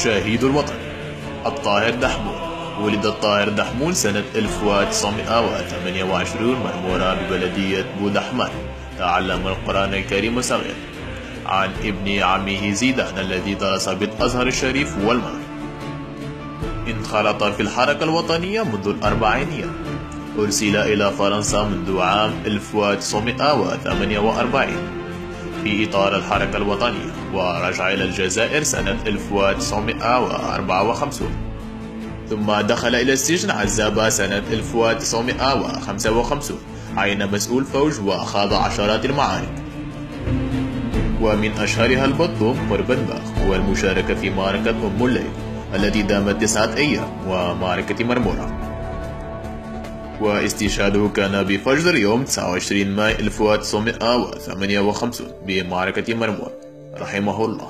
شهيد الوطن الطاهر دحمون. ولد الطاهر دحمون سنة 1928 مرمورة ببلدية بودحمان. تعلم القرآن الكريم صغير عن ابن عمه زيدان الذي درس بالأزهر الشريف والمغرب. انخرط في الحركة الوطنية منذ الأربعينيات. أرسل إلى فرنسا منذ عام 1948 في إطار الحركة الوطنية، ورجع إلى الجزائر سنة 1954. ثم دخل إلى السجن عزابة سنة 1955 عين مسؤول فوج وخاض عشرات المعارك، ومن أشهرها البطوم قرب الباخ والمشاركة في معركة أم الليل التي دامت 9 أيام، ومعركة مرمورة. واستشهاده كان بفجر يوم 29 ماي 1958 بمعركة مرمورة رحمه الله.